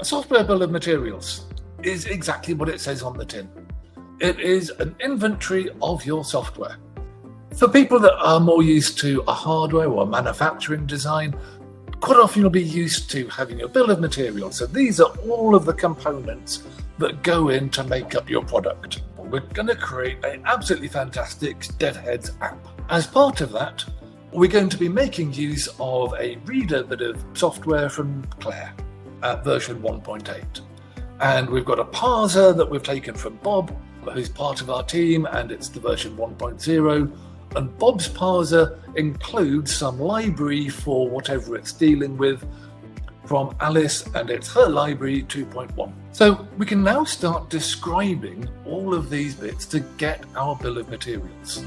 software bill of materials is exactly what it says on the tin. It is an inventory of your software. For people that are more used to a hardware or manufacturing design, quite often you'll be used to having a bill of materials. So these are all of the components that go in to make up your product. We're going to create an absolutely fantastic Deadheads app. As part of that, we're going to be making use of a reader bit of software from 𝐒𝐨𝐼R at version 1.8. And we've got a parser that we've taken from Bob, who's part of our team, and it's the version 1.0. And Bob's parser includes some library for whatever it's dealing with from Alice, and it's her library 2.1. So we can now start describing all of these bits to get our bill of materials.